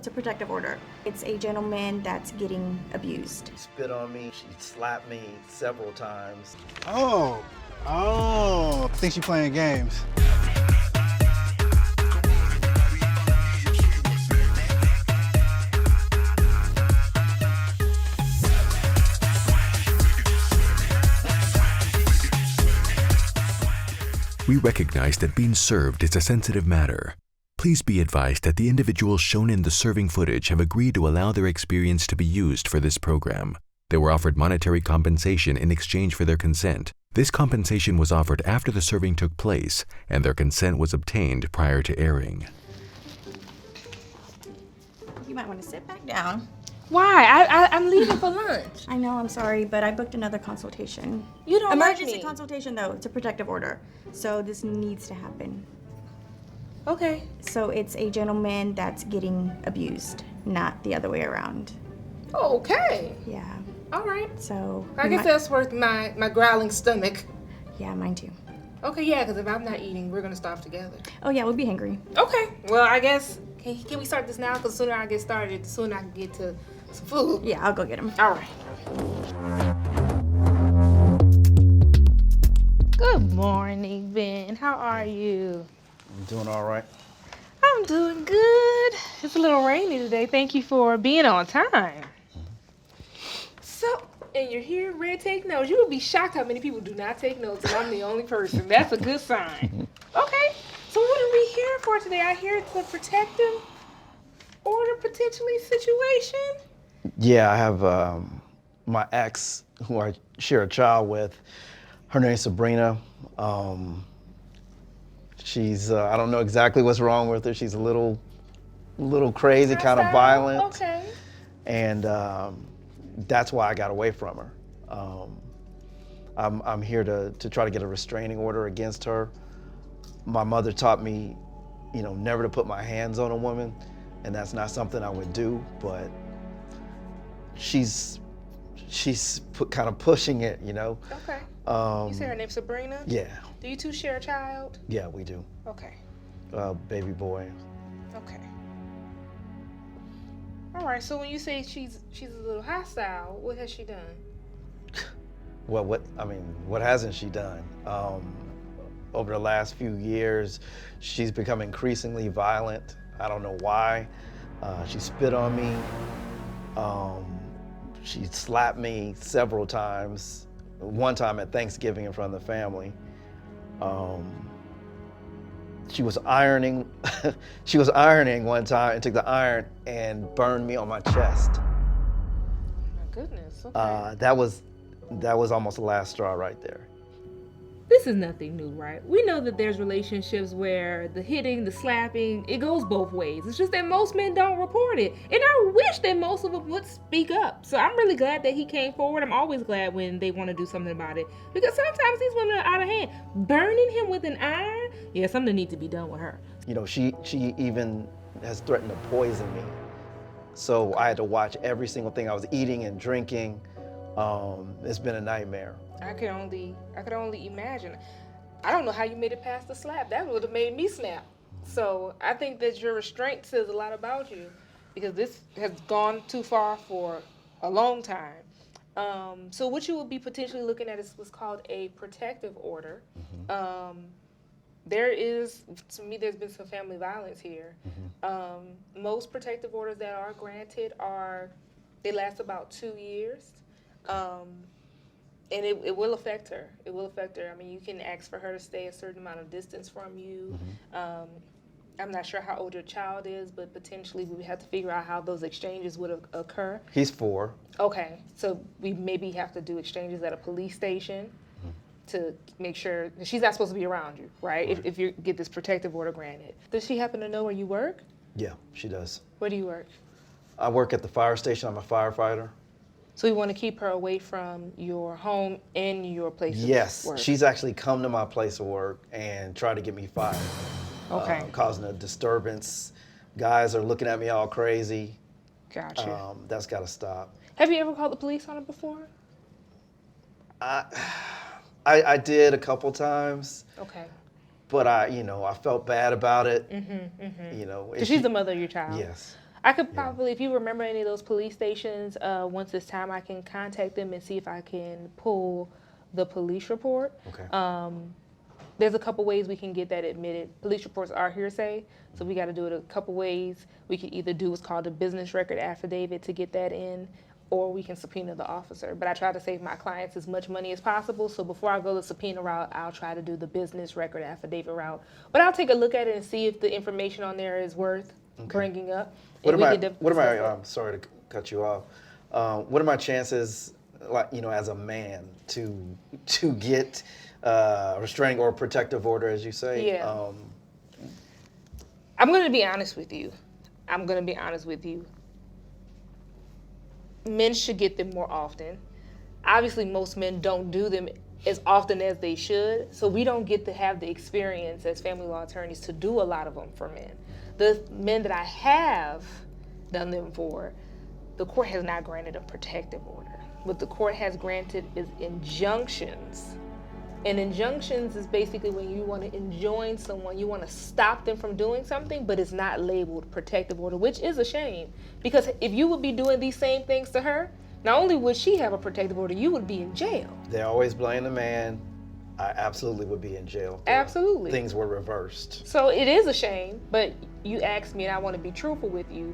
It's a protective order. It's a gentleman that's getting abused. She spit on me, she slapped me several times. Oh, I think she's playing games. We recognize that being served is a sensitive matter. Please be advised that the individuals shown in the serving footage have agreed to allow their experience to be used for this program. They were offered monetary compensation in exchange for their consent. This compensation was offered after the serving took place, and their consent was obtained prior to airing. You might want to sit back down. Why? I'm leaving for lunch. I know, I'm sorry, but I booked another consultation. You don't Emergency like me. consultation, though. It's a protective order. So this needs to happen. Okay. So it's a gentleman that's getting abused, not the other way around. Okay. Yeah. All right. So I guess that's worth my growling stomach. Yeah, mine too. Okay, yeah, because if I'm not eating, we're going to starve together. Oh yeah, we'll be hungry. Okay. Well, I guess, can we start this now? Because the sooner I get started, the sooner I can get to some food. Yeah, I'll go get him. All right. Good morning, Ben. How are you? I'm doing all right. I'm doing good. It's a little rainy today. Thank you for being on time. So, and you're here, Red, take notes. You would be shocked how many people do not take notes, and I'm the only person. That's a good sign. Okay, so what are we here for today? I hear it's a protective order potentially situation. Yeah, I have my ex, who I share a child with. Her name's Sabrina. She's, I don't know exactly what's wrong with her. She's a little crazy, kind of violent. Okay. And that's why I got away from her. I'm here to try to get a restraining order against her. My mother taught me, never to put my hands on a woman, and that's not something I would do, but she's kind of pushing it, Okay. You say her name's Sabrina? Yeah. Do you two share a child? Yeah, we do. Okay. Baby boy. Okay. All right. So when you say she's a little hostile, what has she done? Well, what hasn't she done? Over the last few years, she's become increasingly violent. I don't know why. She spit on me. She slapped me several times. One time at Thanksgiving in front of the family. She was ironing. She was ironing one time and took the iron and burned me on my chest. My goodness. Okay. That was almost the last straw right there. This is nothing new, right? We know that there's relationships where the hitting, the slapping, it goes both ways. It's just that most men don't report it. And I wish that most of them would speak up. So I'm really glad that he came forward. I'm always glad when they want to do something about it. Because sometimes these women are out of hand. Burning him with an iron? Yeah, something needs to be done with her. She even has threatened to poison me. So I had to watch every single thing I was eating and drinking. It's been a nightmare. I could only imagine. I don't know how you made it past the slap. That would have made me snap. So I think that your restraint says a lot about you, because this has gone too far for a long time. So what you would be potentially looking at is what's called a protective order. There's been some family violence here. Most protective orders that are granted they last about 2 years. And it will affect her. It will affect her. I mean, you can ask for her to stay a certain amount of distance from you. I'm not sure how old your child is, but potentially we would have to figure out how those exchanges would occur. He's 4. Okay, so we maybe have to do exchanges at a police station to make sure she's not supposed to be around you, right? If you get this protective order granted. Does she happen to know where you work? Yeah, she does. Where do you work? I work at the fire station. I'm a firefighter. So we want to keep her away from your home and your place of work? Yes, she's actually come to my place of work and tried to get me fired. Okay. Causing a disturbance. Guys are looking at me all crazy. Gotcha. That's got to stop. Have you ever called the police on her before? I did a couple times. Okay. But I felt bad about it. Because she's the mother of your child. Yes. I could probably, if you remember any of those police stations, once it's time, I can contact them and see if I can pull the police report. Okay. There's a couple ways we can get that admitted. Police reports are hearsay, so we got to do it a couple ways. We can either do what's called a business record affidavit to get that in, or we can subpoena the officer. But I try to save my clients as much money as possible, so before I go the subpoena route, I'll try to do the business record affidavit route. But I'll take a look at it and see if the information on there is worth bringing up. I'm sorry to cut you off. What are my chances, like, as a man, to get a restraining or protective order, as you say? Yeah. I'm going to be honest with you. Men should get them more often. Obviously, most men don't do them as often as they should, so we don't get to have the experience as family law attorneys to do a lot of them for men. The men that I have done them for, the court has not granted a protective order. What the court has granted is injunctions. And injunctions is basically when you want to enjoin someone, you want to stop them from doing something, but it's not labeled protective order, which is a shame. Because if you would be doing these same things to her, not only would she have a protective order, you would be in jail. They always blame the man. I absolutely would be in jail. Absolutely. Things were reversed. So it is a shame, but you asked me and I want to be truthful with you.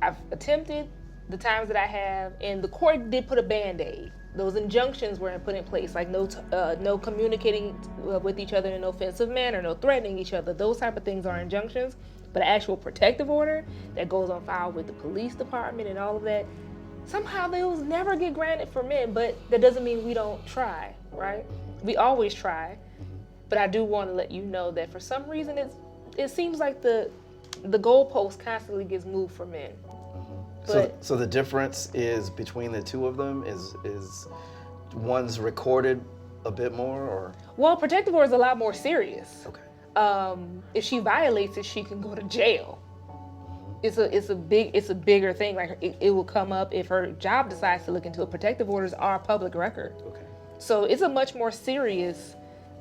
I've attempted the times that I have, and the court did put a Band-Aid. Those injunctions were put in place, like no communicating with each other in an offensive manner, no threatening each other. Those type of things are injunctions. But an actual protective order that goes on file with the police department and all of that, somehow those never get granted for men, but that doesn't mean we don't try, right? We always try. But I do want to let you know that for some reason it seems like the goalpost constantly gets moved for men. So the difference is between the two of them is one's recorded a bit more, or? Well, protective order is a lot more serious. Okay. If she violates it, she can go to jail. It's a bigger thing. Like it will come up if her job decides to look into it. Protective orders are public record. Okay. So it's a much more serious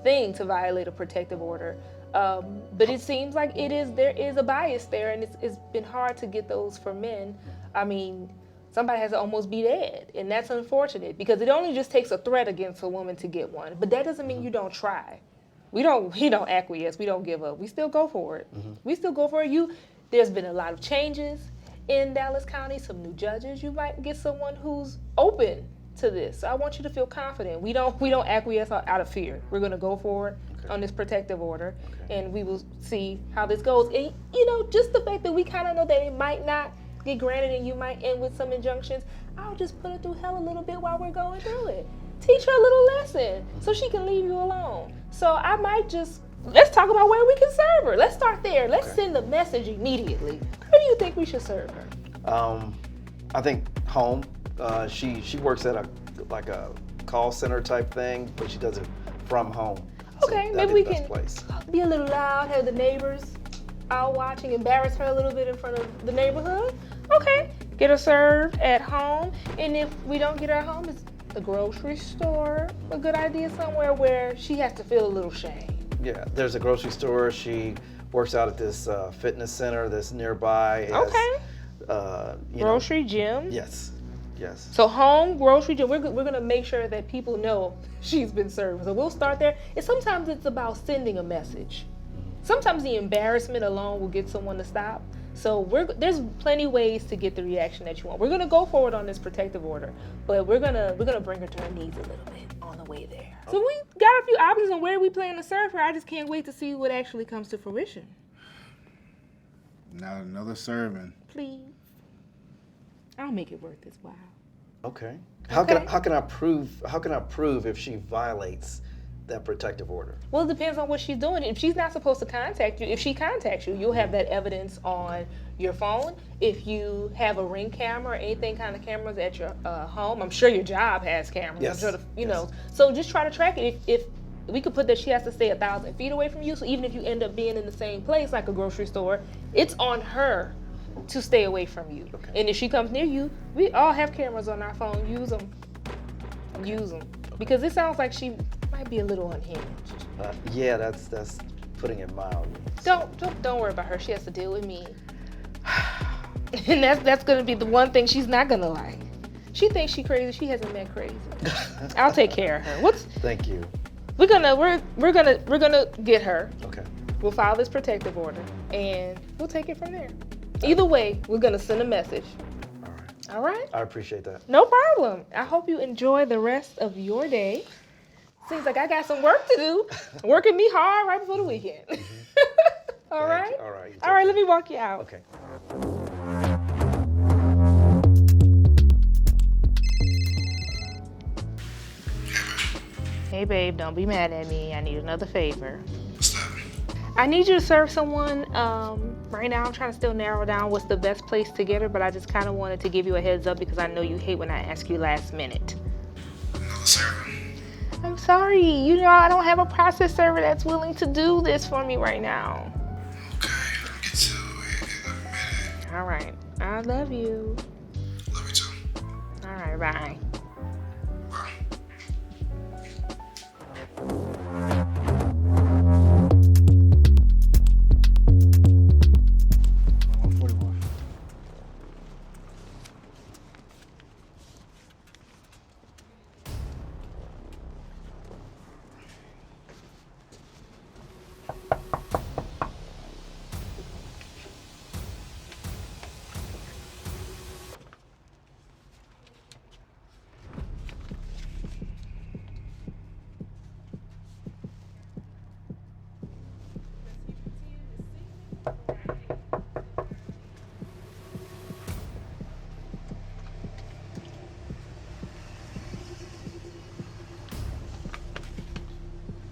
thing to violate a protective order. But it seems like there is a bias there, and it's been hard to get those for men. I mean, somebody has to almost be dead, and that's unfortunate because it only just takes a threat against a woman to get one. But that doesn't mean you don't try. We don't acquiesce. We don't give up. We still go for it. We still go for it. There's been a lot of changes in Dallas County, some new judges. You might get someone who's open to this. So I want you to feel confident. We don't acquiesce out of fear. We're going to go for it on this protective order, and we will see how this goes. And just the fact that we kind of know that it might not get granted and you might end with some injunctions, I'll just put her through hell a little bit while we're going through it. Teach her a little lesson so she can leave you alone. So I might let's talk about where we can serve her. Let's start there. Let's send the message immediately. Where do you think we should serve her? I think home. She works at a call center type thing, but she does it from home. Okay, maybe we can be a little loud, have the neighbors out watching, embarrass her a little bit in front of the neighborhood. Okay, get her served at home, and if we don't get her at home, it's the grocery store. A good idea somewhere where she has to feel a little shame. Yeah, there's a grocery store. She works out at this fitness center that's nearby. Grocery gym. Yes. So home, grocery gym, we're going to make sure that people know she's been served. So we'll start there. And sometimes it's about sending a message. Sometimes the embarrassment alone will get someone to stop. So there's plenty ways to get the reaction that you want. We're going to go forward on this protective order, but we're gonna bring her to her knees a little bit on the way there. So we got a few options on where we plan to serve her. I just can't wait to see what actually comes to fruition. Not another serving. Please. I'll make it worth its while. Okay. How can I prove if she violates that protective order? Well, it depends on what she's doing. If she's not supposed to contact you, if she contacts you, you'll have that evidence on your phone. If you have a Ring camera or anything kind of cameras at your home, I'm sure your job has cameras. Yes. I'm sure so just try to track it. If we could put that she has to stay 1,000 feet away from you, so even if you end up being in the same place like a grocery store, it's on her to stay away from you. Okay. And if she comes near you, we all have cameras on our phone. Use them. Because it sounds like she might be a little unhinged. Yeah, that's putting it mildly. Don't worry about her. She has to deal with me. And that's gonna be the one thing she's not gonna like. She thinks she's crazy. She hasn't met crazy. I'll take care of her. Thank you. We're gonna get her. Okay. We'll file this protective order and we'll take it from there. Either way, we're gonna send a message. All right. All right? I appreciate that. No problem. I hope you enjoy the rest of your day. Seems like I got some work to do. Working me hard right before the weekend. All right? All right. All right, let me walk you out. Okay. Hey babe, don't be mad at me. I need another favor. What's that? I need you to serve someone. Right now I'm trying to still narrow down what's the best place to get her, but I just kind of wanted to give you a heads up because I know you hate when I ask you last minute. Another server. I'm sorry, you know I don't have a process server that's willing to do this for me right now. Okay, I'll get to it in a minute. All right, I love you. Love you too. All right, bye. Bye. 141.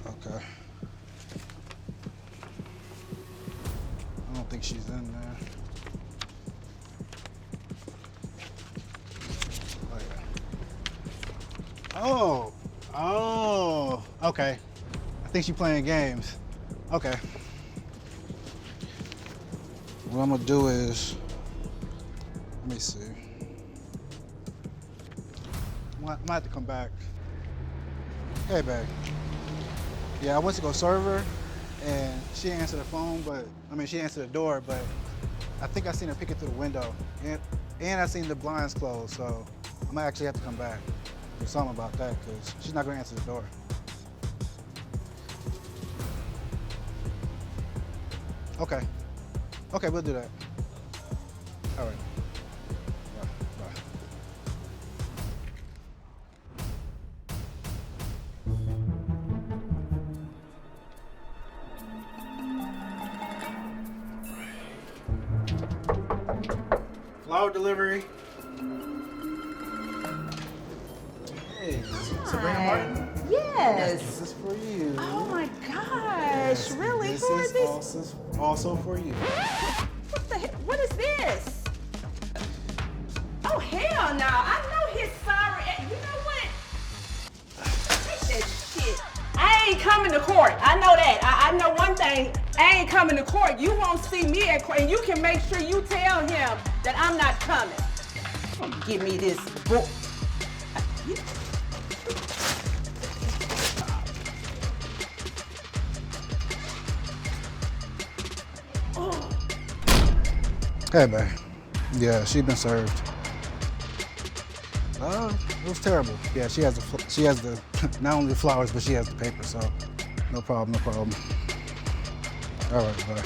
Okay. I don't think she's in there. Oh, yeah. Oh, okay. I think she's playing games. Okay. What I'm gonna do is, let me see. I might have to come back. Hey, babe. Yeah, I went to go serve her, and she didn't answer the phone, she answered the door, but I think I seen her peek it through the window, and I seen the blinds closed, so I might actually have to come back. Do something about that, because she's not gonna answer the door. Okay. Okay, we'll do that. All right. Bye. Bye. Flower delivery. Hey, Sabrina Martin. Yes. This is for you. Oh my gosh, really? This Who is is this? also for you. What the heck? What is this? Oh hell no! I know his sorry. You know what? Take that shit. I ain't coming to court. I know that. I know one thing. I ain't coming to court. You won't see me at court, and you can make sure you tell him that I'm not coming. Give me this book. Hey, babe. Yeah, she been served. It was terrible. Yeah, she has the not only the flowers, but she has the paper. So, no problem. All right, bye.